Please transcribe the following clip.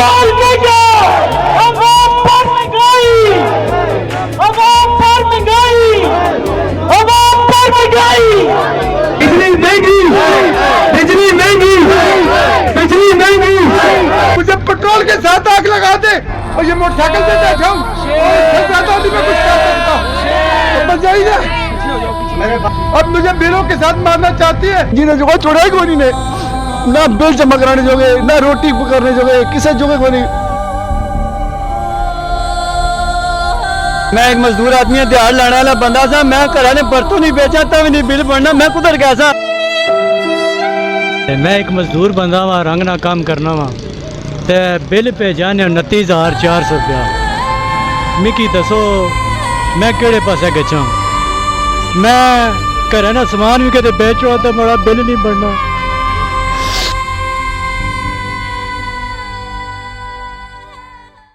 Petrol महंगा, अवाम पर महंगाई, अवाम पर महंगाई, अवाम पर महंगाई। बिजली महंगी, बिजली महंगी, बिजली महंगी। मुझे पेट्रोल के साथ आग लगा दे और ये मोटरसाइकिल पे बैठा हूँ और मैं कुछ कर सकता हूँ तो बच जाइए। अब मुझे बिलों के साथ मारना चाहती है जिन्हें जो छोड़ा ही कोई नहीं, ना बिल जमा कराने जोगे, ना रोटी करने जोगे, किसे जोगे कोई नहीं। मैं एक मजदूर आदमी है, दिहाड़ लाने वाला बंदा सा। मैं घर ने बर्तों नहीं बेचा तब नहीं बिल बनना, मैं कुधर गया सा। मैं एक मजदूर बंदा वा, रंग ना काम करना वा ते बिल भेजा ने 29,400 रुपया। मिकी दसो मैं केड़े पासे गचा। मैं घर ना समान भी कदे बेचो तो मेरा बिल नहीं बनना।